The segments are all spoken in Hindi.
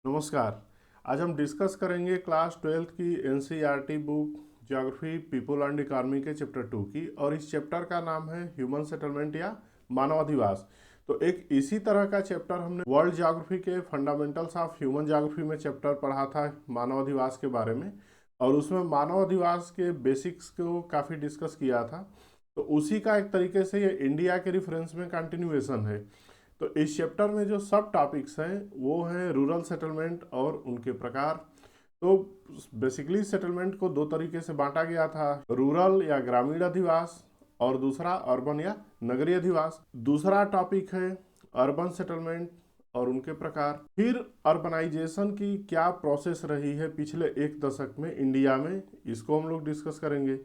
नमस्कार। आज हम डिस्कस करेंगे क्लास 12th की NCERT book geography people and economy के चैप्टर 2 की, और इस चैप्टर का नाम है ह्यूमन सेटलमेंट या मानवाधिवास। तो एक इसी तरह का चैप्टर हमने वर्ल्ड ज्योग्राफी के फंडामेंटल्स ऑफ ह्यूमन ज्योग्राफी में चैप्टर पढ़ा था मानवाधिवास के बारे में, और उसमें मानवाधिवास के बेसिक्स को काफ़ी डिस्कस किया था। तो उसी का एक तरीके से ये इंडिया के रिफरेंस में कंटिन्यूएशन है। तो इस चैप्टर में जो सब टॉपिक्स हैं वो हैं रूरल सेटलमेंट और उनके प्रकार। तो बेसिकली सेटलमेंट को दो तरीके से बांटा गया था, रूरल या ग्रामीण अधिवास और दूसरा अर्बन या नगरीय अधिवास। दूसरा टॉपिक है अर्बन सेटलमेंट और उनके प्रकार। फिर अर्बनाइजेशन की क्या प्रोसेस रही है पिछले एक दशक में इंडिया में, इसको हम लोग डिस्कस करेंगे।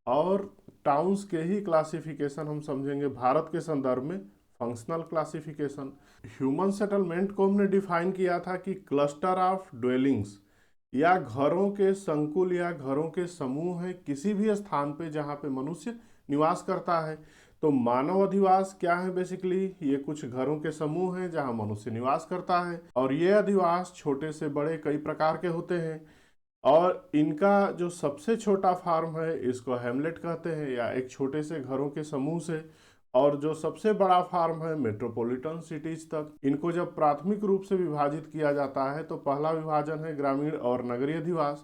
और टाउन्स के ही क्लासिफिकेशन हम समझेंगे भारत के संदर्भ में, फंक्शनल क्लासिफिकेशन। ह्यूमन सेटलमेंट को हमने डिफाइन किया था कि क्लस्टर ऑफ ड्वेलिंग्स या घरों के संकुल या घरों के समूह है किसी भी स्थान पे जहाँ पे मनुष्य निवास करता है। तो मानव अधिवास क्या है? बेसिकली ये कुछ घरों के समूह हैं जहाँ मनुष्य निवास करता है, और ये अधिवास छोटे से बड़े कई प्रकार के होते हैं। और इनका जो सबसे छोटा फार्म है इसको हैमलेट कहते हैं, या एक छोटे से घरों के समूह से। और जो सबसे बड़ा फार्म है मेट्रोपॉलिटन सिटीज तक। इनको जब प्राथमिक रूप से विभाजित किया जाता है तो पहला विभाजन है ग्रामीण और नगरीय अधिवास।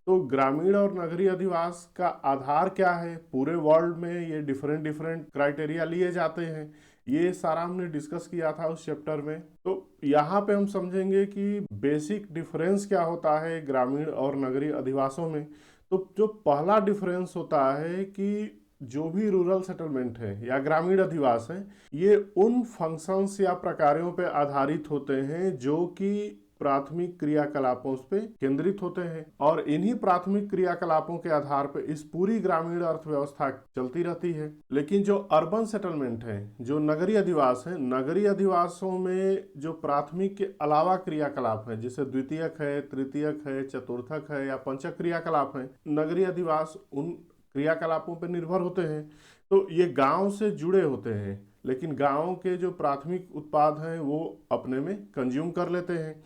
तो ग्रामीण और नगरीय अधिवास का आधार क्या है? पूरे वर्ल्ड में ये डिफरेंट डिफरेंट क्राइटेरिया लिए जाते हैं, ये सारा हमने डिस्कस किया था उस चैप्टर में। तो यहाँ पे हम समझेंगे कि बेसिक डिफरेंस क्या होता है ग्रामीण और नगरीय अधिवासों में। तो जो पहला डिफरेंस होता है कि जो भी रूरल सेटलमेंट है या ग्रामीण अधिवास है, ये उन फंक्शंस या प्रकारों पे आधारित होते हैं जो कि प्राथमिक क्रियाकलापों पे केंद्रित होते हैं, और इन्हीं प्राथमिक क्रियाकलापों के आधार पर इस पूरी ग्रामीण अर्थव्यवस्था चलती रहती है। लेकिन जो अर्बन सेटलमेंट है, जो नगरीय अधिवास है, नगरीय अधिवासों में जो प्राथमिक के अलावा क्रियाकलाप है, जैसे द्वितीयक है, तृतीयक है, चतुर्थक है या पंचक क्रियाकलाप है, नगरीय अधिवास उन क्रियाकलापों पर निर्भर होते हैं। तो ये गांव से जुड़े होते हैं, लेकिन गांव के जो प्राथमिक उत्पाद हैं वो अपने में कंज्यूम कर लेते हैं,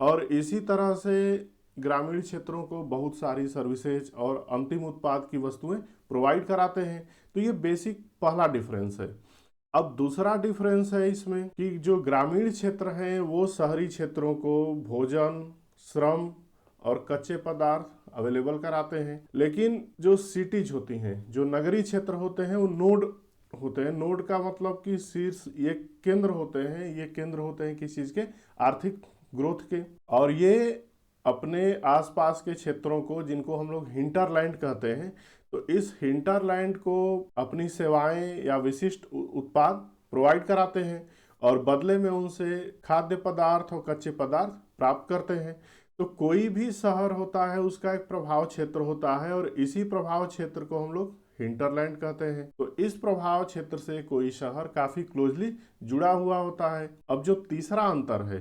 और इसी तरह से ग्रामीण क्षेत्रों को बहुत सारी सर्विसेज और अंतिम उत्पाद की वस्तुएं प्रोवाइड कराते हैं। तो ये बेसिक पहला डिफरेंस है। अब दूसरा डिफरेंस है इसमें कि जो ग्रामीण क्षेत्र हैं वो शहरी क्षेत्रों को भोजन, श्रम और कच्चे पदार्थ अवेलेबल कराते हैं, लेकिन जो सिटीज होती हैं, जो नगरीय क्षेत्र होते हैं, वो नोड होते हैं। नोड का मतलब कि शीर्ष, ये केंद्र होते हैं, ये केंद्र होते हैं किसी चीज के आर्थिक ग्रोथ के, और ये अपने आसपास के क्षेत्रों को, जिनको हम लोग हिंटरलैंड कहते हैं, तो इस हिंटरलैंड को अपनी सेवाएं या विशिष्ट उत्पाद प्रोवाइड कराते हैं, और बदले में उनसे खाद्य पदार्थ और कच्चे पदार्थ प्राप्त करते हैं। तो कोई भी शहर होता है उसका एक प्रभाव क्षेत्र होता है, और इसी प्रभाव क्षेत्र को हम लोग हिंटरलैंड कहते हैं। तो इस प्रभाव क्षेत्र से कोई शहर काफी क्लोजली जुड़ा हुआ होता है। अब जो तीसरा अंतर है,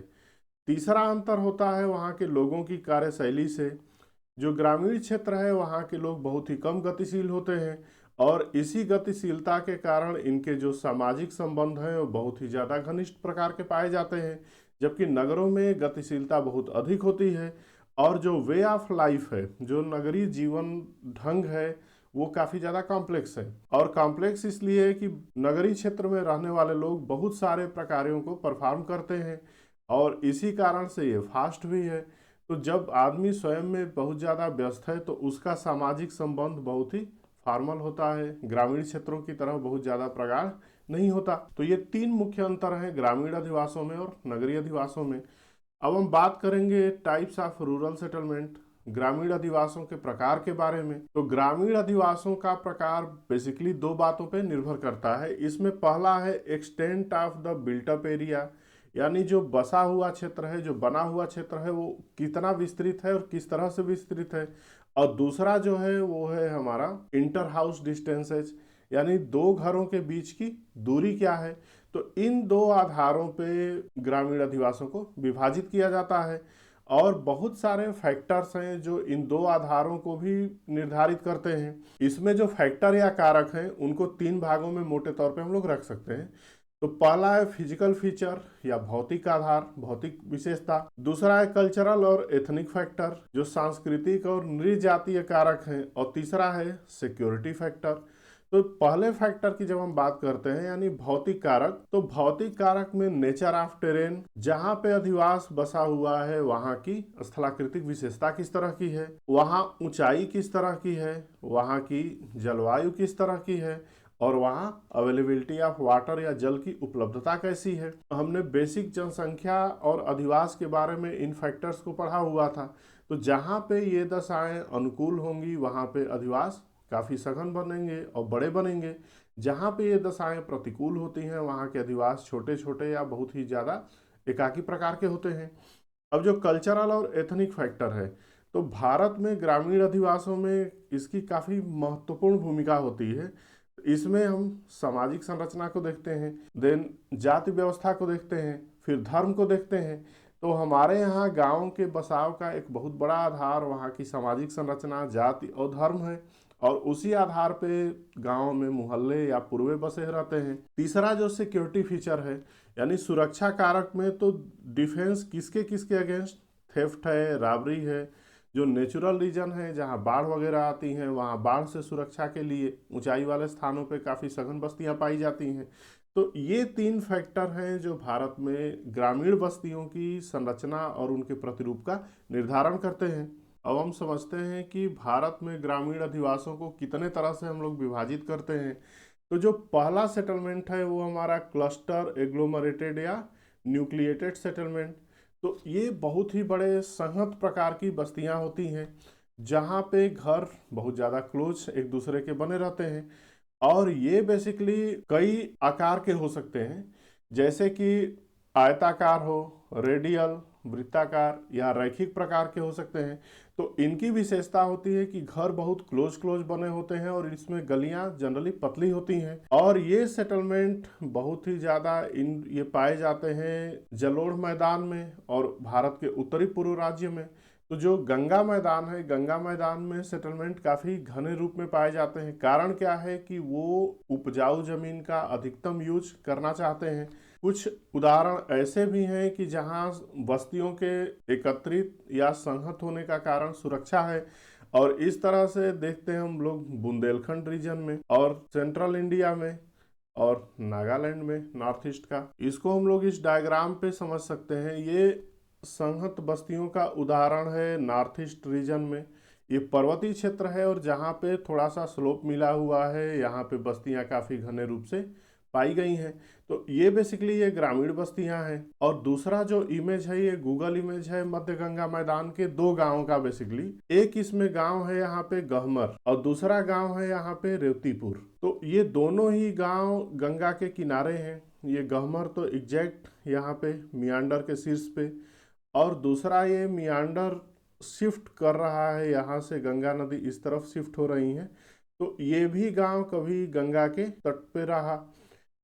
तीसरा अंतर होता है वहाँ के लोगों की कार्यशैली से। जो ग्रामीण क्षेत्र है वहाँ के लोग बहुत ही कम गतिशील होते हैं, और इसी गतिशीलता के कारण इनके जो सामाजिक संबंध हैं वो बहुत ही ज़्यादा घनिष्ठ प्रकार के पाए जाते हैं, जबकि नगरों में गतिशीलता बहुत अधिक होती है। और जो वे ऑफ लाइफ है, जो नगरीय जीवन ढंग है, वो काफ़ी ज़्यादा कॉम्प्लेक्स है। और कॉम्प्लेक्स इसलिए है कि नगरीय क्षेत्र में रहने वाले लोग बहुत सारे प्रकारों को परफॉर्म करते हैं, और इसी कारण से ये फास्ट भी है। तो जब आदमी स्वयं में बहुत ज़्यादा व्यस्त है तो उसका सामाजिक संबंध बहुत ही फॉर्मल होता है, ग्रामीण क्षेत्रों की तरह बहुत ज़्यादा प्रगाढ़ नहीं होता। तो ये तीन मुख्य अंतर हैं ग्रामीण अधिवासों में और नगरीय अधिवासों में। अब हम बात करेंगे टाइप्स ऑफ रूरल सेटलमेंट, ग्रामीण अधिवासों के प्रकार के बारे में। तो ग्रामीण अधिवासों का प्रकार बेसिकली दो बातों पर निर्भर करता है। इसमें पहला है extent of the built up area, यानी जो बसा हुआ क्षेत्र है, जो बना हुआ क्षेत्र है, वो कितना विस्तृत है और किस तरह से विस्तृत है। और दूसरा जो है वो है हमारा इंटर हाउस डिस्टेंसेज, यानी दो घरों के बीच की दूरी क्या है। तो इन दो आधारों पे ग्रामीण अधिवासों को विभाजित किया जाता है, और बहुत सारे फैक्टर्स हैं जो इन दो आधारों को भी निर्धारित करते हैं। इसमें जो फैक्टर या कारक हैं उनको तीन भागों में मोटे तौर पे हम लोग रख सकते हैं। तो पहला है फिजिकल फीचर या भौतिक आधार, भौतिक विशेषता। दूसरा है कल्चरल और एथनिक फैक्टर, जो सांस्कृतिक और नृजातीय कारक हैं। और तीसरा है सिक्योरिटी फैक्टर। तो पहले फैक्टर की जब हम बात करते हैं यानी भौतिक कारक, तो भौतिक कारक में नेचर ऑफ टेरेन, जहां पे अधिवास बसा हुआ है वहां की स्थलाकृतिक विशेषता किस तरह की है, वहां ऊंचाई किस तरह की है, वहां की जलवायु किस तरह की है, और वहाँ अवेलेबिलिटी ऑफ वाटर या जल की उपलब्धता कैसी है। हमने बेसिक जनसंख्या और अधिवास के बारे में इन फैक्टर्स को पढ़ा हुआ था। तो जहाँ पे ये दशाएं अनुकूल होंगी वहाँ पे अधिवास काफ़ी सघन बनेंगे और बड़े बनेंगे। जहाँ पे ये दशाएं प्रतिकूल होती हैं वहाँ के अधिवास छोटे छोटे या बहुत ही ज़्यादा एकाकी प्रकार के होते हैं। अब जो कल्चरल और एथनिक फैक्टर है, तो भारत में ग्रामीण अधिवासों में इसकी काफ़ी महत्वपूर्ण भूमिका होती है। इसमें हम सामाजिक संरचना को देखते हैं, देन जाति व्यवस्था को देखते हैं, फिर धर्म को देखते हैं। तो हमारे यहाँ गांव के बसाव का एक बहुत बड़ा आधार वहाँ की सामाजिक संरचना, जाति और धर्म है। और उसी आधार पे गांव में मोहल्ले या पूर्वे बसे रहते हैं। तीसरा जो सिक्योरिटी फीचर है यानी सुरक्षा कारक में, तो डिफेंस किसके किसके अगेंस्ट, थेफ्ट है, राबरी है। जो नेचुरल रीजन है जहाँ बाढ़ वगैरह आती हैं वहाँ बाढ़ से सुरक्षा के लिए ऊंचाई वाले स्थानों पे काफ़ी सघन बस्तियाँ पाई जाती हैं। तो ये तीन फैक्टर हैं जो भारत में ग्रामीण बस्तियों की संरचना और उनके प्रतिरूप का निर्धारण करते हैं। अब हम समझते हैं कि भारत में ग्रामीण अधिवासों को कितने तरह से हम लोग विभाजित करते हैं। तो जो पहला सेटलमेंट है वो हमारा क्लस्टर एग्लोमरेटेड या न्यूक्लिएटेड सेटलमेंट। तो ये बहुत ही बड़े संहत प्रकार की बस्तियां होती हैं जहाँ पे घर बहुत ज़्यादा क्लोज एक दूसरे के बने रहते हैं। और ये बेसिकली कई आकार के हो सकते हैं, जैसे कि आयताकार हो, रेडियल, वृत्ताकार या रैखिक प्रकार के हो सकते हैं। तो इनकी विशेषता होती है कि घर बहुत क्लोज क्लोज बने होते हैं और इसमें गलियां जनरली पतली होती हैं। और ये सेटलमेंट बहुत ही ज़्यादा ये पाए जाते हैं जलोढ़ मैदान में और भारत के उत्तरी पूर्व राज्य में। तो जो गंगा मैदान है, गंगा मैदान में सेटलमेंट काफ़ी घने रूप में पाए जाते हैं। कारण क्या है कि वो उपजाऊ जमीन का अधिकतम यूज करना चाहते हैं। कुछ उदाहरण ऐसे भी हैं कि जहां बस्तियों के एकत्रित या संहत होने का कारण सुरक्षा है। और इस तरह से देखते हैं हम लोग बुंदेलखंड रीजन में और सेंट्रल इंडिया में और नागालैंड में नॉर्थ ईस्ट का। इसको हम लोग इस डायग्राम पे समझ सकते हैं। ये संहत बस्तियों का उदाहरण है नॉर्थ ईस्ट रीजन में। ये पर्वतीय क्षेत्र है और जहाँ पे थोड़ा सा स्लोप मिला हुआ है यहाँ पे बस्तियाँ काफ़ी घने रूप से पाई गई हैं। तो ये बेसिकली ये ग्रामीण बस्तियां हैं। और दूसरा जो इमेज है ये गूगल इमेज है मध्य गंगा मैदान के दो गांवों का। बेसिकली एक इसमें गांव है यहाँ पे गहमर और दूसरा गांव है यहाँ पे रेवतीपुर। तो ये दोनों ही गांव गंगा के किनारे हैं। ये गहमर तो एग्जैक्ट यहाँ पे मियांडर के शीर्ष पे, और दूसरा ये मियांडर शिफ्ट कर रहा है, यहाँ से गंगा नदी इस तरफ शिफ्ट हो रही है। तो ये भी गांव कभी गंगा के तट पे रहा।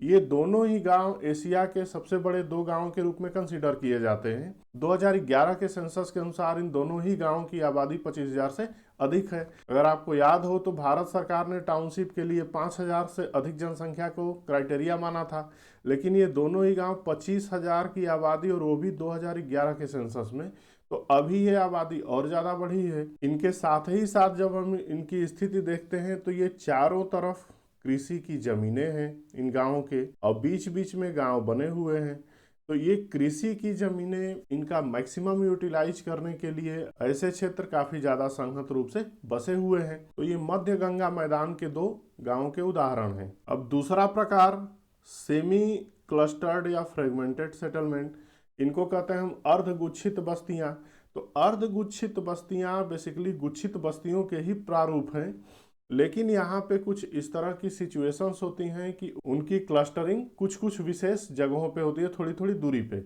ये दोनों ही गांव एशिया के सबसे बड़े दो गांवों के रूप में कंसीडर किए जाते हैं। 2011 के सेंसस के अनुसार इन दोनों ही गांवों की आबादी 25,000 से अधिक है। अगर आपको याद हो तो भारत सरकार ने टाउनशिप के लिए 5,000 से अधिक जनसंख्या को क्राइटेरिया माना था, लेकिन ये दोनों ही गांव 25,000 की आबादी और वो भी 2011 के सेंसस में। तो अभी ये आबादी और ज़्यादा बढ़ी है। इनके साथ ही साथ जब हम इनकी स्थिति देखते हैं तो ये चारों तरफ कृषि की जमीनें हैं इन गांवों के और बीच बीच में गांव बने हुए हैं। तो ये कृषि की जमीनें इनका मैक्सिमम यूटिलाइज करने के लिए ऐसे क्षेत्र काफ़ी ज़्यादा संहत रूप से बसे हुए हैं। तो ये मध्य गंगा मैदान के दो गांवों के उदाहरण हैं। अब दूसरा प्रकार सेमी क्लस्टर्ड या फ्रेगमेंटेड सेटलमेंट, इनको कहते हैं हम अर्धगुच्छित बस्तियां। तो अर्धगुच्छित बस्तियां बेसिकली गुच्छित बस्तियों के ही प्रारूप हैं, लेकिन यहाँ पे कुछ इस तरह की सिचुएशंस होती हैं कि उनकी क्लस्टरिंग कुछ कुछ विशेष जगहों पे होती है, थोड़ी थोड़ी दूरी पे।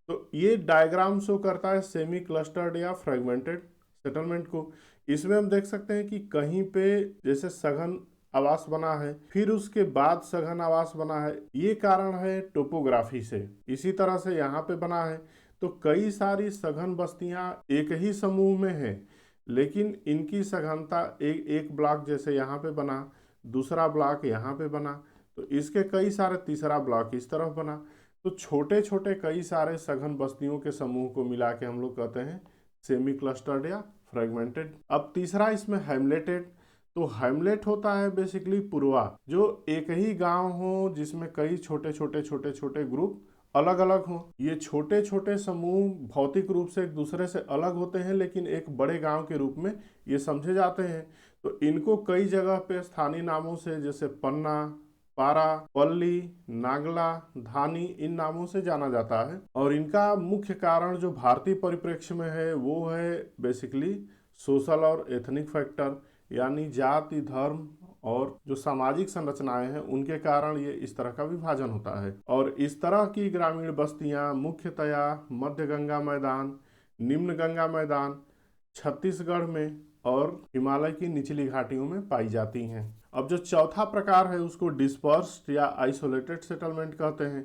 तो ये डायग्राम शो करता है सेमी क्लस्टर्ड या फ्रेगमेंटेड सेटलमेंट को। इसमें हम देख सकते हैं कि कहीं पे जैसे सघन आवास बना है, फिर उसके बाद सघन आवास बना है। ये कारण है टोपोग्राफी से। इसी तरह से यहाँ पे बना है। तो कई सारी सघन बस्तियाँ एक ही समूह में हैं, लेकिन इनकी सघनता एक ब्लॉक जैसे यहाँ पे बना, दूसरा ब्लॉक यहाँ पे बना, तो इसके कई सारे तीसरा ब्लॉक इस तरफ बना। तो छोटे छोटे कई सारे सघन बस्तियों के समूह को मिला के हम लोग कहते हैं सेमी क्लस्टर्ड या फ्रेगमेंटेड। अब तीसरा इसमें हैमलेटेड। तो हैमलेट होता है बेसिकली पुरवा, जो एक ही गांव हो जिसमें कई छोटे छोटे छोटे छोटे ग्रुप अलग अलग हों। ये छोटे छोटे समूह भौतिक रूप से एक दूसरे से अलग होते हैं लेकिन एक बड़े गांव के रूप में ये समझे जाते हैं। तो इनको कई जगह पे स्थानीय नामों से जैसे पन्ना, पारा, पल्ली, नागला, धानी इन नामों से जाना जाता है। और इनका मुख्य कारण जो भारतीय परिप्रेक्ष्य में है वो है बेसिकली सोशल और एथनिक फैक्टर, यानी जाति, धर्म और जो सामाजिक संरचनाएं हैं उनके कारण ये इस तरह का विभाजन होता है। और इस तरह की ग्रामीण बस्तियां मुख्यतया मध्य गंगा मैदान, निम्न गंगा मैदान, छत्तीसगढ़ में और हिमालय की निचली घाटियों में पाई जाती हैं। अब जो चौथा प्रकार है उसको डिस्पर्स्ड या आइसोलेटेड सेटलमेंट कहते हैं।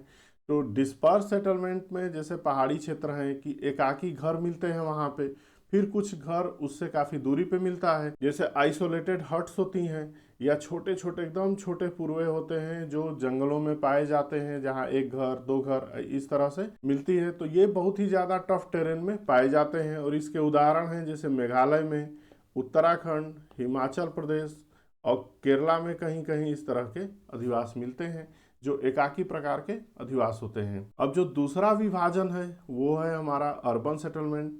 तो डिस्पर्स सेटलमेंट में जैसे पहाड़ी क्षेत्र हैं कि एकाकी घर मिलते हैं वहाँ पे, फिर कुछ घर उससे काफ़ी दूरी पे मिलता है। जैसे आइसोलेटेड हट्स होती हैं या छोटे छोटे एकदम छोटे पुरवे होते हैं जो जंगलों में पाए जाते हैं, जहाँ एक घर दो घर इस तरह से मिलती है। तो ये बहुत ही ज़्यादा टफ टेरेन में पाए जाते हैं और इसके उदाहरण हैं जैसे मेघालय में, उत्तराखंड, हिमाचल प्रदेश और केरला में कहीं कहीं इस तरह के अधिवास मिलते हैं जो एकाकी प्रकार के अधिवास होते हैं। अब जो दूसरा विभाजन है वो है हमारा अर्बन सेटलमेंट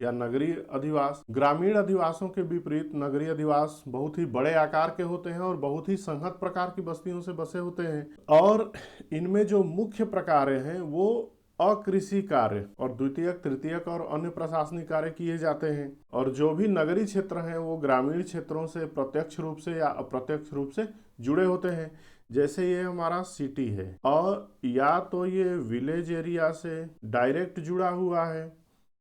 या नगरीय अधिवास। ग्रामीण अधिवासों के विपरीत नगरीय अधिवास बहुत ही बड़े आकार के होते हैं और बहुत ही संहत प्रकार की बस्तियों से बसे होते हैं। और इनमें जो मुख्य प्रकार हैं वो अकृषि कार्य और द्वितीयक, तृतीयक और अन्य प्रशासनिक कार्य किए जाते हैं। और जो भी नगरीय क्षेत्र हैं वो ग्रामीण क्षेत्रों से प्रत्यक्ष रूप से या अप्रत्यक्ष रूप से जुड़े होते हैं। जैसे ये हमारा सिटी है और या तो ये विलेज एरिया से डायरेक्ट जुड़ा हुआ है,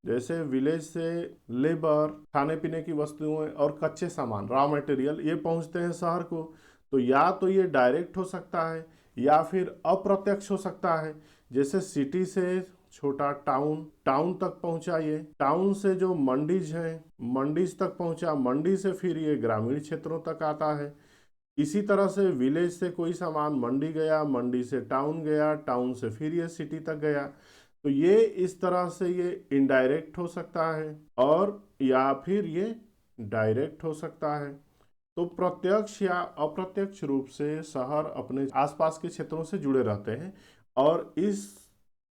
जैसे विलेज से लेबर, खाने पीने की वस्तुएं और कच्चे सामान, रॉ मटेरियल ये पहुंचते हैं शहर को। तो या तो ये डायरेक्ट हो सकता है या फिर अप्रत्यक्ष हो सकता है। जैसे सिटी से छोटा टाउन, टाउन तक पहुंचा, ये टाउन से जो मंडीज है मंडीज तक पहुंचा, मंडी से फिर ये ग्रामीण क्षेत्रों तक आता है। इसी तरह से विलेज से कोई सामान मंडी गया, मंडी से टाउन गया, टाउन से फिर ये सिटी तक गया। तो ये इस तरह से ये इनडायरेक्ट हो सकता है और या फिर ये डायरेक्ट हो सकता है। तो प्रत्यक्ष या अप्रत्यक्ष रूप से शहर अपने आसपास के क्षेत्रों से जुड़े रहते हैं और इस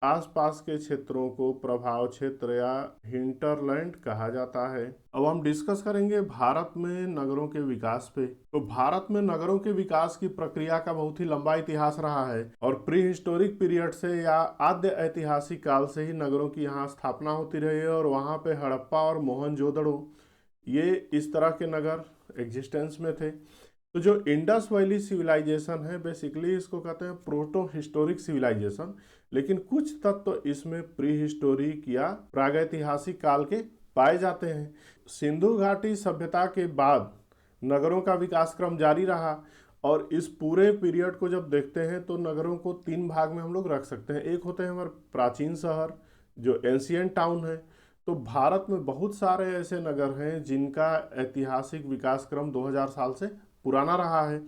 आसपास के क्षेत्रों को प्रभाव क्षेत्र या हिंटरलैंड कहा जाता है। अब हम डिस्कस करेंगे भारत में नगरों के विकास पे। तो भारत में नगरों के विकास की प्रक्रिया का बहुत ही लंबा इतिहास रहा है और प्री हिस्टोरिक पीरियड से या आद्य ऐतिहासिक काल से ही नगरों की यहाँ स्थापना होती रही है और वहाँ पे हड़प्पा और मोहनजोदड़ो ये इस तरह के नगर एग्जिस्टेंस में थे। तो जो इंडस वैली सिविलाइजेशन है बेसिकली इसको कहते हैं प्रोटो हिस्टोरिक सिविलाइजेशन, लेकिन कुछ तत्व तो इसमें प्री हिस्टोरिक या प्रागैतिहासिक काल के पाए जाते हैं। सिंधु घाटी सभ्यता के बाद नगरों का विकास क्रम जारी रहा और इस पूरे पीरियड को जब देखते हैं तो नगरों को तीन भाग में हम लोग रख सकते हैं। एक होते हैं हमारे प्राचीन शहर जो एंशियंट टाउन है। तो भारत में बहुत सारे ऐसे नगर हैं जिनका ऐतिहासिक विकास क्रम 2000 साल से पुराना रहा है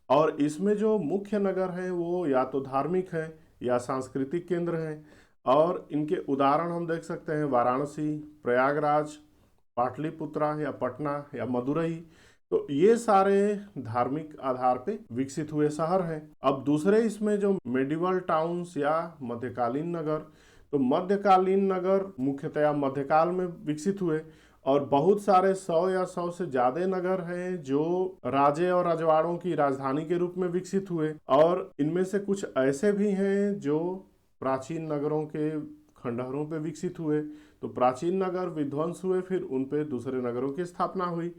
और इसमें जो मुख्य नगर हैं वो या तो धार्मिक हैं या सांस्कृतिक केंद्र हैं। और इनके उदाहरण हम देख सकते हैं वाराणसी, प्रयागराज, पाटलिपुत्रा या पटना या मदुरई। तो ये सारे धार्मिक आधार पे विकसित हुए शहर हैं। अब दूसरे इसमें जो मेडिवल टाउन्स या मध्यकालीन नगर, तो मध्यकालीन नगर मुख्यतया मध्यकाल में विकसित हुए और बहुत सारे 100 या 100 से ज़्यादा नगर हैं जो राजे और रजवाड़ों की राजधानी के रूप में विकसित हुए और इनमें से कुछ ऐसे भी हैं जो प्राचीन नगरों के खंडहरों पे विकसित हुए। तो प्राचीन नगर विध्वंस हुए, फिर उन पे दूसरे नगरों की स्थापना हुई।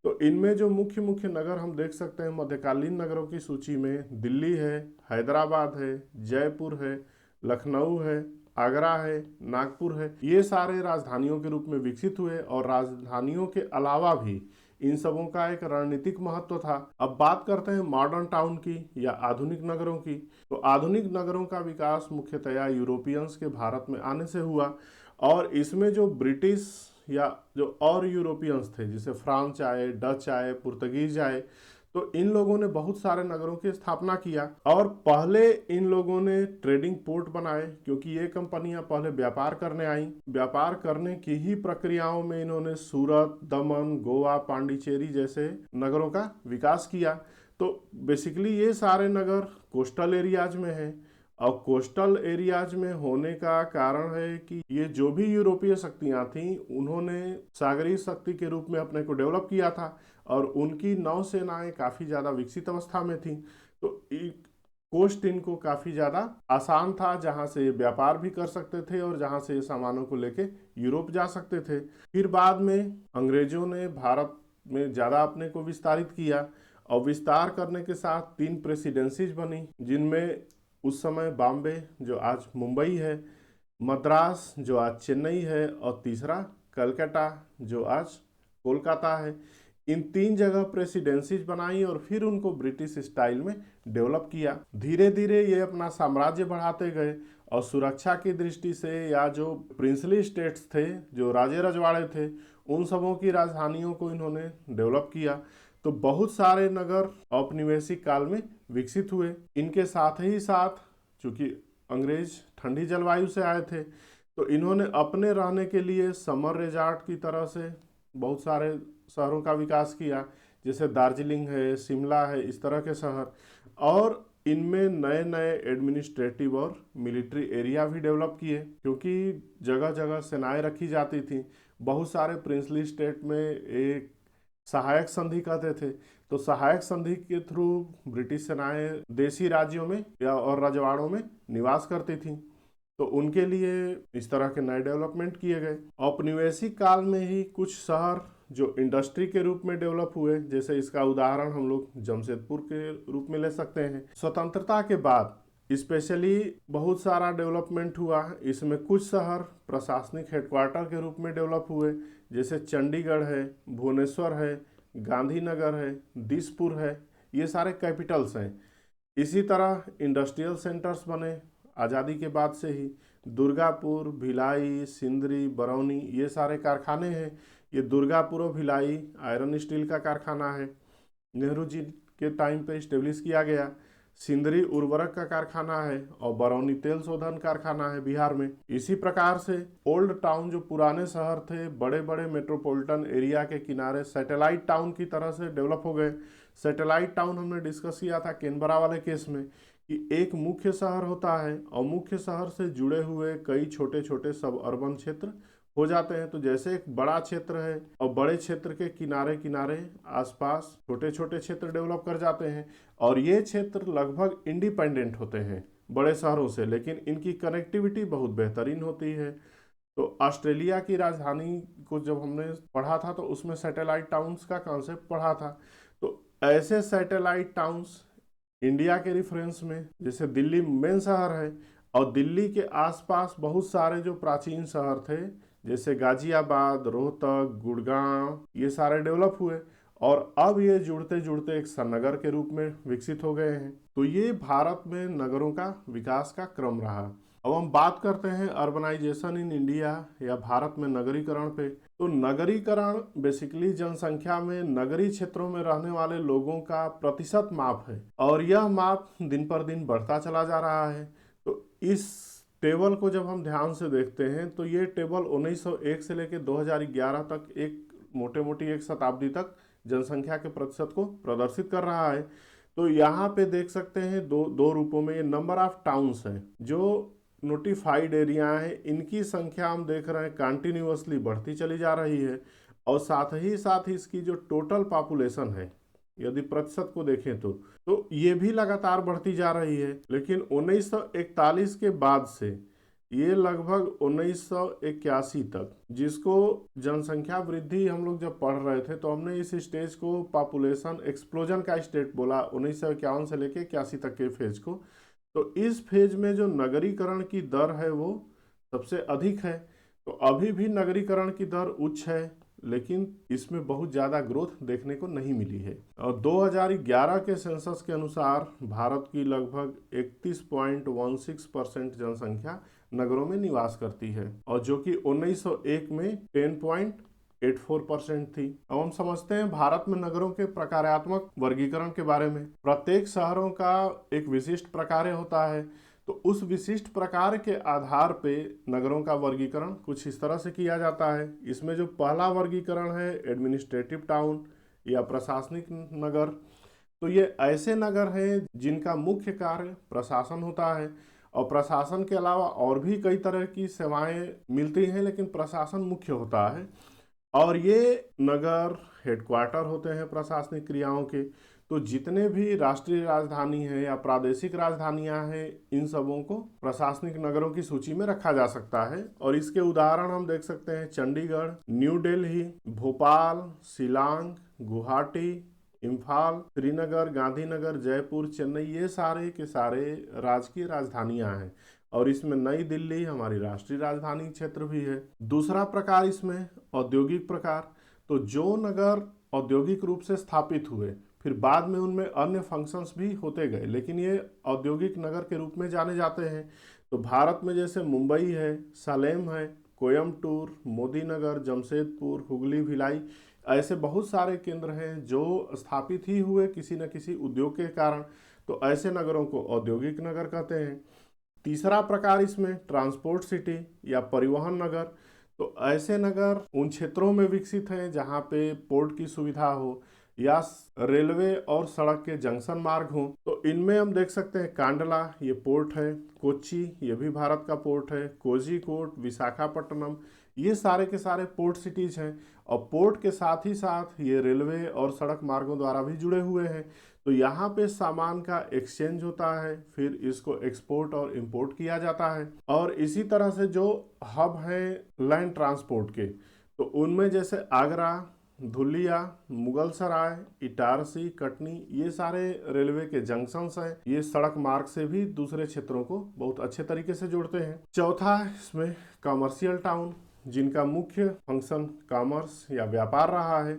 तो इनमें जो मुख्य मुख्य नगर हम देख सकते हैं मध्यकालीन नगरों की सूची में दिल्ली है, हैदराबाद है, जयपुर है, लखनऊ है, आगरा है, नागपुर है। ये सारे राजधानियों के रूप में विकसित हुए और राजधानियों के अलावा भी इन सबों का एक रणनीतिक महत्व था। अब बात करते हैं मॉडर्न टाउन की या आधुनिक नगरों की। तो आधुनिक नगरों का विकास मुख्यतया यूरोपियंस के भारत में आने से हुआ और इसमें जो ब्रिटिश या जो और यूरोपियंस थे जैसे फ्रांस आए, डच आए, पुर्तगीज आए, तो इन लोगों ने बहुत सारे नगरों की स्थापना किया और पहले इन लोगों ने ट्रेडिंग पोर्ट बनाए, क्योंकि ये कंपनियां पहले व्यापार करने आई। व्यापार करने की ही प्रक्रियाओं में इन्होंने सूरत, दमन, गोवा, पांडिचेरी जैसे नगरों का विकास किया। तो बेसिकली ये सारे नगर कोस्टल एरियाज में हैं, और कोस्टल एरियाज में होने का कारण है कि ये जो भी यूरोपीय शक्तियां थीं उन्होंने सागरीय शक्ति के रूप में अपने को डेवलप किया था, और उनकी नौसेनाएं काफ़ी ज़्यादा विकसित अवस्था में थीं। तो कोस्ट इनको काफ़ी ज़्यादा आसान था, जहाँ से व्यापार भी कर सकते थे और जहाँ से सामानों को लेके यूरोप जा सकते थे। फिर बाद में अंग्रेजों ने भारत में ज़्यादा अपने को विस्तारित किया, और विस्तार करने के साथ 3 प्रेसिडेंसीज बनी, जिनमें उस समय बॉम्बे जो आज मुंबई है, मद्रास जो आज चेन्नई है, और तीसरा कलकत्ता जो आज कोलकाता है। इन 3 जगह प्रेसिडेंसीज बनाई और फिर उनको ब्रिटिश स्टाइल में डेवलप किया। धीरे धीरे ये अपना साम्राज्य बढ़ाते गए, और सुरक्षा की दृष्टि से या जो प्रिंसली स्टेट्स थे, जो राजे रजवाड़े थे, उन सबों की राजधानियों को इन्होंने डेवलप किया। तो बहुत सारे नगर औपनिवेशिक काल में विकसित हुए। इनके साथ ही साथ चूंकि अंग्रेज ठंडी जलवायु से आए थे, तो इन्होंने अपने रहने के लिए समर रिजॉर्ट की तरह से बहुत सारे शहरों का विकास किया, जैसे दार्जिलिंग है, शिमला है, इस तरह के शहर। और इनमें नए नए एडमिनिस्ट्रेटिव और मिलिट्री एरिया भी डेवलप किए, क्योंकि जगह जगह सेनाएं रखी जाती थी। बहुत सारे प्रिंसली स्टेट में एक सहायक संधि कहते थे, तो सहायक संधि के थ्रू ब्रिटिश सेनाएं देशी राज्यों में या और रजवाड़ों में निवास करती थी। तो उनके लिए इस तरह के नए डेवलपमेंट किए गए। औपनिवेशिक काल में ही कुछ शहर जो इंडस्ट्री के रूप में डेवलप हुए, जैसे इसका उदाहरण हम लोग जमशेदपुर के रूप में ले सकते हैं। स्वतंत्रता के बाद स्पेशली बहुत सारा डेवलपमेंट हुआ। इसमें कुछ शहर प्रशासनिक हेडक्वार्टर के रूप में डेवलप हुए, जैसे चंडीगढ़ है, भुवनेश्वर है, गांधीनगर है, दिसपुर है, ये सारे कैपिटल्स हैं। इसी तरह इंडस्ट्रियल सेंटर्स बने आज़ादी के बाद से ही। दुर्गापुर, भिलाई, सिंदरी, बरौनी, ये सारे कारखाने हैं। ये दुर्गापुर और भिलाई आयरन स्टील का कारखाना है, नेहरू जी के टाइम पे इस्टेब्लिश किया गया। सिंदरी उर्वरक का कारखाना है, और बरौनी तेल शोधन कारखाना है बिहार में। इसी प्रकार से ओल्ड टाउन जो पुराने शहर थे, बड़े बड़े मेट्रोपॉलिटन एरिया के किनारे सैटेलाइट टाउन की तरह से डेवलप हो गए। सैटेलाइट टाउन हमने डिस्कस किया था कैनबरा वाले केस में, कि एक मुख्य शहर होता है और मुख्य शहर से जुड़े हुए कई छोटे छोटे सब अर्बन क्षेत्र हो जाते हैं। तो जैसे एक बड़ा क्षेत्र है और बड़े क्षेत्र के किनारे किनारे आसपास छोटे छोटे क्षेत्र डेवलप कर जाते हैं, और ये क्षेत्र लगभग इंडिपेंडेंट होते हैं बड़े शहरों से, लेकिन इनकी कनेक्टिविटी बहुत बेहतरीन होती है। तो ऑस्ट्रेलिया की राजधानी को जब हमने पढ़ा था तो उसमें सैटेलाइट टाउन्स का कॉन्सेप्ट पढ़ा था। तो ऐसे सैटेलाइट टाउन्स इंडिया के रिफरेंस में, जैसे दिल्ली मेन शहर है, और दिल्ली के आसपास बहुत सारे जो प्राचीन शहर थे, जैसे गाजियाबाद, रोहतक, गुड़गांव, ये सारे डेवलप हुए, और अब ये जुड़ते जुड़ते एक सनगर के रूप में विकसित हो गए हैं। तो ये भारत में नगरों का विकास का क्रम रहा। अब हम बात करते हैं अर्बनाइजेशन इन इंडिया या भारत में नगरीकरण पे। तो नगरीकरण बेसिकली जनसंख्या में नगरीय क्षेत्रों में रहने वाले लोगों का प्रतिशत माप है, और यह माप दिन पर दिन बढ़ता चला जा रहा है। तो इस टेबल को जब हम ध्यान से देखते हैं तो ये टेबल 1901 से लेकर 2011 तक एक मोटे मोटी एक शताब्दी तक जनसंख्या के प्रतिशत को प्रदर्शित कर रहा है। तो यहाँ पे देख सकते हैं दो रूपों में ये नंबर ऑफ टाउन्स है, जो नोटिफाइड एरिया है, इनकी संख्या हम देख रहे हैं कंटिन्यूअसली बढ़ती चली जा रही है, और साथ ही साथ इसकी जो टोटल पॉपुलेशन है, यदि प्रतिशत को देखें तो ये भी लगातार बढ़ती जा रही है। लेकिन 1941 के बाद से ये लगभग 1981 तक, जिसको जनसंख्या वृद्धि हम लोग जब पढ़ रहे थे तो हमने इस स्टेज को पॉपुलेशन एक्सप्लोजन का स्टेट बोला, 1951 से लेके 81 तक के फेज को। तो इस फेज में जो नगरीकरण की दर है वो सबसे अधिक है। तो अभी भी नगरीकरण की दर उच्च है, लेकिन इसमें बहुत ज़्यादा ग्रोथ देखने को नहीं मिली है। और 2011 के सेंसस के अनुसार भारत की लगभग 31.16% जनसंख्या नगरों में निवास करती है, और जो कि 1901 में 0.84% थी। अब हम समझते हैं भारत में नगरों के प्रकारात्मक वर्गीकरण के बारे में। प्रत्येक शहरों का एक विशिष्ट प्रकार होता है, तो उस विशिष्ट प्रकार के आधार पे नगरों का वर्गीकरण कुछ इस तरह से किया जाता है। इसमें जो पहला वर्गीकरण है एडमिनिस्ट्रेटिव टाउन या प्रशासनिक नगर, तो ये ऐसे नगर हैं जिनका मुख्य कार्य प्रशासन होता है और प्रशासन के अलावा और भी कई तरह की सेवाएं मिलती हैं, लेकिन प्रशासन मुख्य होता है। और ये नगर हेडक्वार्टर होते हैं प्रशासनिक क्रियाओं के। तो जितने भी राष्ट्रीय राजधानी है या प्रादेशिक राजधानियां हैं, इन सबों को प्रशासनिक नगरों की सूची में रखा जा सकता है। और इसके उदाहरण हम देख सकते हैं चंडीगढ़, न्यू दिल्ली, भोपाल, शिलांग, गुवाहाटी, इम्फाल, श्रीनगर, गांधीनगर, जयपुर, चेन्नई, ये सारे के सारे राजकीय राजधानियां हैं। और इसमें नई दिल्ली हमारी राष्ट्रीय राजधानी क्षेत्र भी है। दूसरा प्रकार इसमें औद्योगिक प्रकार। तो जो नगर औद्योगिक रूप से स्थापित हुए, फिर बाद में उनमें अन्य फंक्शंस भी होते गए, लेकिन ये औद्योगिक नगर के रूप में जाने जाते हैं। तो भारत में जैसे मुंबई है, सालेम है, कोयम्बटूर, मोदी नगर, जमशेदपुर, हुगली, भिलाई, ऐसे बहुत सारे केंद्र हैं जो स्थापित ही हुए किसी न किसी उद्योग के कारण। तो ऐसे नगरों को औद्योगिक नगर कहते हैं। तीसरा प्रकार इसमें ट्रांसपोर्ट सिटी या परिवहन नगर। तो ऐसे नगर उन क्षेत्रों में विकसित हैं जहाँ पे पोर्ट की सुविधा हो या रेलवे और सड़क के जंक्शन मार्ग हो। तो इनमें हम देख सकते हैं कांडला, ये पोर्ट है, कोच्चि, ये भी भारत का पोर्ट है, कोझिकोड, विशाखापट्टनम, ये सारे के सारे पोर्ट सिटीज हैं। और पोर्ट के साथ ही साथ ये रेलवे और सड़क मार्गों द्वारा भी जुड़े हुए हैं। तो यहाँ पे सामान का एक्सचेंज होता है, फिर इसको एक्सपोर्ट और इंपोर्ट किया जाता है। और इसी तरह से जो हब हैं लैंड ट्रांसपोर्ट के, तो उनमें जैसे आगरा, धुलिया, मुगल सराय, इटारसी, कटनी, ये सारे रेलवे के जंक्शंस हैं। ये सड़क मार्ग से भी दूसरे क्षेत्रों को बहुत अच्छे तरीके से जोड़ते हैं। चौथा इसमें कमर्शियल टाउन, जिनका मुख्य फंक्शन कॉमर्स या व्यापार रहा है।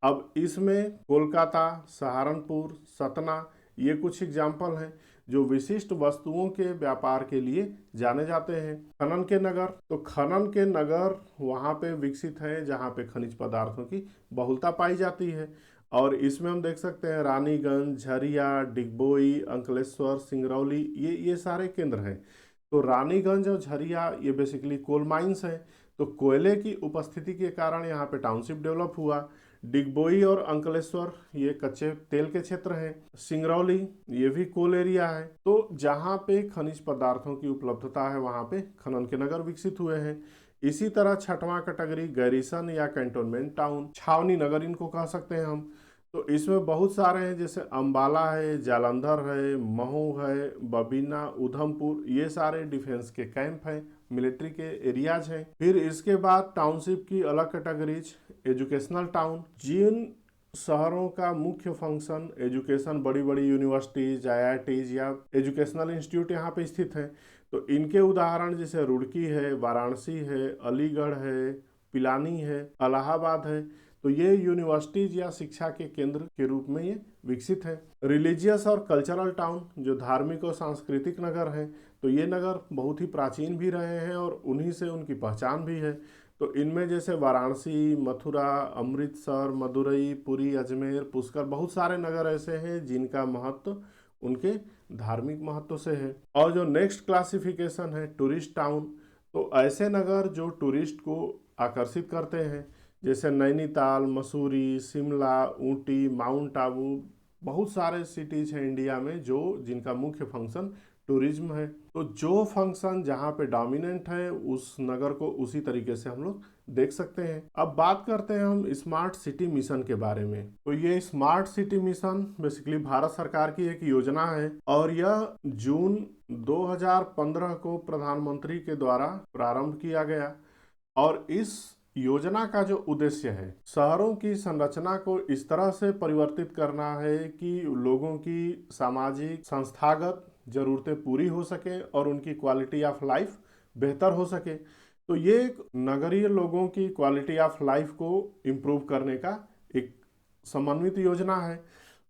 अब इसमें कोलकाता, सहारनपुर, सतना, ये कुछ एग्जाम्पल हैं जो विशिष्ट वस्तुओं के व्यापार के लिए जाने जाते हैं। खनन के नगर, तो खनन के नगर वहाँ पे विकसित हैं जहाँ पे खनिज पदार्थों की बहुलता पाई जाती है। और इसमें हम देख सकते हैं रानीगंज, झरिया, डिगबोई, अंकलेश्वर, सिंगरौली, ये सारे केंद्र हैं। तो रानीगंज और झरिया ये बेसिकली कोल माइंस हैं। तो कोयले की उपस्थिति के कारण यहाँ पे टाउनशिप डेवलप हुआ। डिगबोई और अंकलेश्वर ये कच्चे तेल के क्षेत्र हैं। सिंगरौली ये भी कोल एरिया है। तो जहाँ पे खनिज पदार्थों की उपलब्धता है वहाँ पे खनन के नगर विकसित हुए हैं। इसी तरह छठवां कैटेगरी गैरिसन या कैंटोनमेंट टाउन, छावनी नगर इनको कह सकते हैं हम। तो इसमें बहुत सारे हैं, जैसे अंबाला है, जालंधर है, महू है, बबीना, उधमपुर, ये सारे डिफेंस के कैंप हैं, मिलिट्री के एरियाज हैं। फिर इसके बाद टाउनशिप की अलग कैटेगरीज, एजुकेशनल टाउन, जिन शहरों का मुख्य फंक्शन एजुकेशन, बड़ी बड़ी यूनिवर्सिटीज, आईआईटीज या एजुकेशनल इंस्टीट्यूट यहाँ पे स्थित हैं। तो इनके उदाहरण जैसे रुड़की है, वाराणसी है, अलीगढ़ है, पिलानी है, इलाहाबाद है। तो ये यूनिवर्सिटीज या शिक्षा के केंद्र के रूप में ये विकसित है। रिलीजियस और कल्चरल टाउन, जो धार्मिक और सांस्कृतिक नगर हैं, तो ये नगर बहुत ही प्राचीन भी रहे हैं और उन्हीं से उनकी पहचान भी है। तो इनमें जैसे वाराणसी, मथुरा, अमृतसर, मदुरई, पुरी, अजमेर, पुष्कर, बहुत सारे नगर ऐसे हैं जिनका महत्व उनके धार्मिक महत्व से है। और जो नेक्स्ट क्लासिफिकेशन है टूरिस्ट टाउन, तो ऐसे नगर जो टूरिस्ट को आकर्षित करते हैं, जैसे नैनीताल, मसूरी, शिमला, ऊटी, माउंट आबू, बहुत सारे सिटीज हैं इंडिया में जो जिनका मुख्य फंक्शन टूरिज्म है। तो जो फंक्शन जहाँ पे डोमिनेंट है उस नगर को उसी तरीके से हम लोग देख सकते हैं। अब बात करते हैं हम स्मार्ट सिटी मिशन के बारे में। तो ये smart city mission basically Bharat सरकार की एक योजना है और यह जून 2015 को प्रधानमंत्री के द्वारा प्रारंभ किया गया। और इस योजना का जो उद्देश्य है, शहरों की संरचना को इस तरह से परिवर्तित करना है कि लोगों की सामाजिक संस्थागत जरूरतें पूरी हो सके और उनकी क्वालिटी ऑफ लाइफ बेहतर हो सके। तो ये एक नगरीय लोगों की क्वालिटी ऑफ लाइफ को इम्प्रूव करने का एक समन्वित योजना है।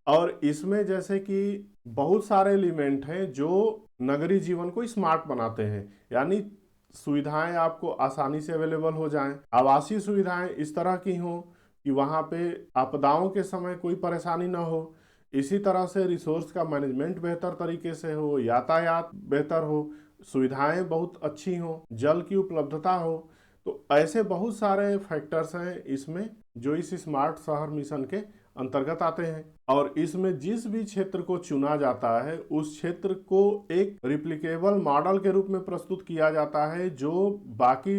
और इसमें जैसे कि बहुत सारे एलिमेंट हैं जो नगरीय जीवन को स्मार्ट बनाते हैं, यानी सुविधाएं आपको आसानी से अवेलेबल हो जाएं, आवासीय सुविधाएं इस तरह की हों कि वहाँ पे आपदाओं के समय कोई परेशानी ना हो, इसी तरह से रिसोर्स का मैनेजमेंट बेहतर तरीके से हो, यातायात बेहतर हो, सुविधाएं बहुत अच्छी हों, जल की उपलब्धता हो। तो ऐसे बहुत सारे फैक्टर्स हैं इसमें जो इस स्मार्ट शहर मिशन के अंतर्गत आते हैं। और इसमें जिस भी क्षेत्र को चुना जाता है उस क्षेत्र को एक रिप्लिकेबल मॉडल के रूप में प्रस्तुत किया जाता है जो बाकी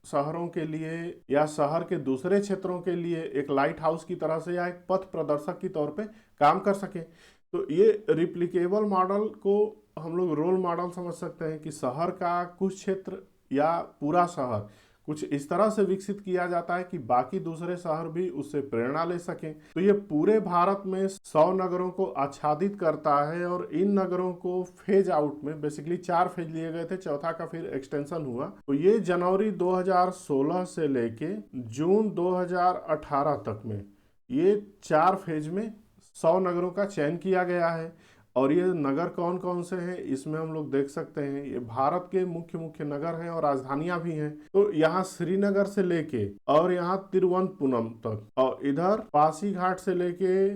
शहरों के लिए या शहर के दूसरे क्षेत्रों के लिए एक लाइट हाउस की तरह से या एक पथ प्रदर्शक की तौर पे काम कर सके। तो ये रिप्लिकेबल मॉडल को हम लोग रोल मॉडल समझ सकते हैं कि शहर का कुछ क्षेत्र या पूरा शहर कुछ इस तरह से विकसित किया जाता है कि बाकी दूसरे शहर भी उससे प्रेरणा ले सकें। तो ये पूरे भारत में 100 नगरों को आच्छादित करता है और इन नगरों को फेज आउट में बेसिकली 4 फेज लिए गए थे, चौथा का फिर एक्सटेंशन हुआ। तो ये जनवरी 2016 से लेके जून 2018 तक में ये 4 फेज में 100 नगरों का चयन किया गया है। और ये नगर कौन कौन से हैं इसमें हम लोग देख सकते हैं, ये भारत के मुख्य मुख्य नगर हैं और राजधानियां भी हैं। तो यहाँ श्रीनगर से लेके और यहाँ तिरुवनंतपुरम तक और इधर पासीघाट से लेके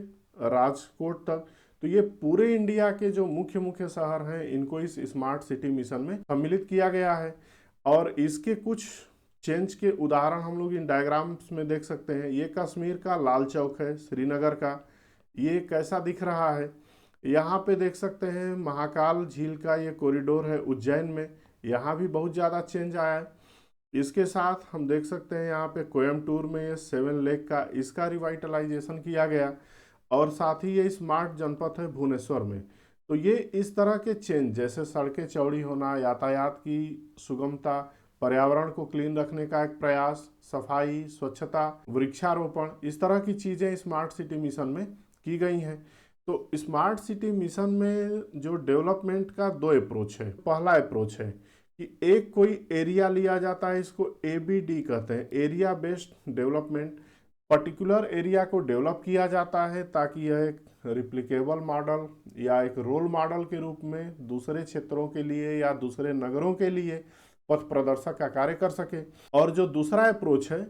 राजकोट तक, तो ये पूरे इंडिया के जो मुख्य मुख्य शहर हैं इनको इस स्मार्ट सिटी मिशन में सम्मिलित किया गया है। और इसके कुछ चेंज के उदाहरण हम लोग इन डायग्राम्स में देख सकते हैं। ये कश्मीर का लाल चौक है, श्रीनगर का ये कैसा दिख रहा है। यहाँ पे देख सकते हैं महाकाल झील का ये कॉरिडोर है उज्जैन में, यहाँ भी बहुत ज़्यादा चेंज आया है। इसके साथ हम देख सकते हैं यहाँ पे कोयम्बटूर में ये 7 लेक का इसका रिवाइटलाइजेशन किया गया और साथ ही ये स्मार्ट जनपथ है भुवनेश्वर में। तो ये इस तरह के चेंज जैसे सड़कें चौड़ी होना, यातायात की सुगमता, पर्यावरण को क्लीन रखने का एक प्रयास, सफाई, स्वच्छता, वृक्षारोपण, इस तरह की चीज़ें स्मार्ट सिटी मिशन में की गई हैं। तो स्मार्ट सिटी मिशन में जो डेवलपमेंट का 2 अप्रोच है। पहला अप्रोच है कि एक कोई एरिया लिया जाता है, इसको ABD कहते हैं, area based development. Particular area को डेवलप किया जाता है ताकि यह एक रिप्लिकेबल मॉडल या एक रोल मॉडल के रूप में दूसरे क्षेत्रों के लिए या दूसरे नगरों के लिए पथ प्रदर्शक का कार्य कर सके। और जो दूसरा अप्रोच है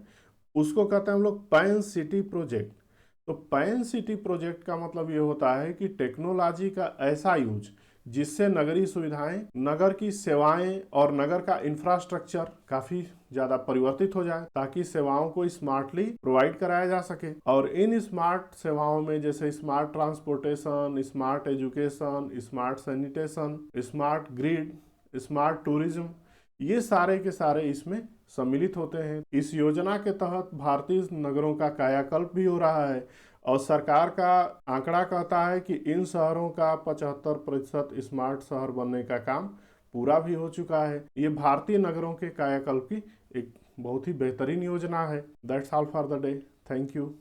उसको कहते हैं हम लोग पैन सिटी प्रोजेक्ट। तो पैन सिटी प्रोजेक्ट का मतलब ये होता है कि टेक्नोलॉजी का ऐसा यूज जिससे नगरीय सुविधाएं, नगर की सेवाएं और नगर का इंफ्रास्ट्रक्चर काफ़ी ज़्यादा परिवर्तित हो जाए ताकि सेवाओं को स्मार्टली प्रोवाइड कराया जा सके। और इन स्मार्ट सेवाओं में जैसे smart transportation, smart education, smart sanitation, smart grid, smart tourism, ये सारे के सारे इसमें सम्मिलित होते हैं। इस योजना के तहत भारतीय नगरों का कायाकल्प भी हो रहा है और सरकार का आंकड़ा कहता है कि इन शहरों का 75% स्मार्ट शहर बनने का काम पूरा भी हो चुका है। ये भारतीय नगरों के कायाकल्प की एक बहुत ही बेहतरीन योजना है। That's all for the day. Thank you.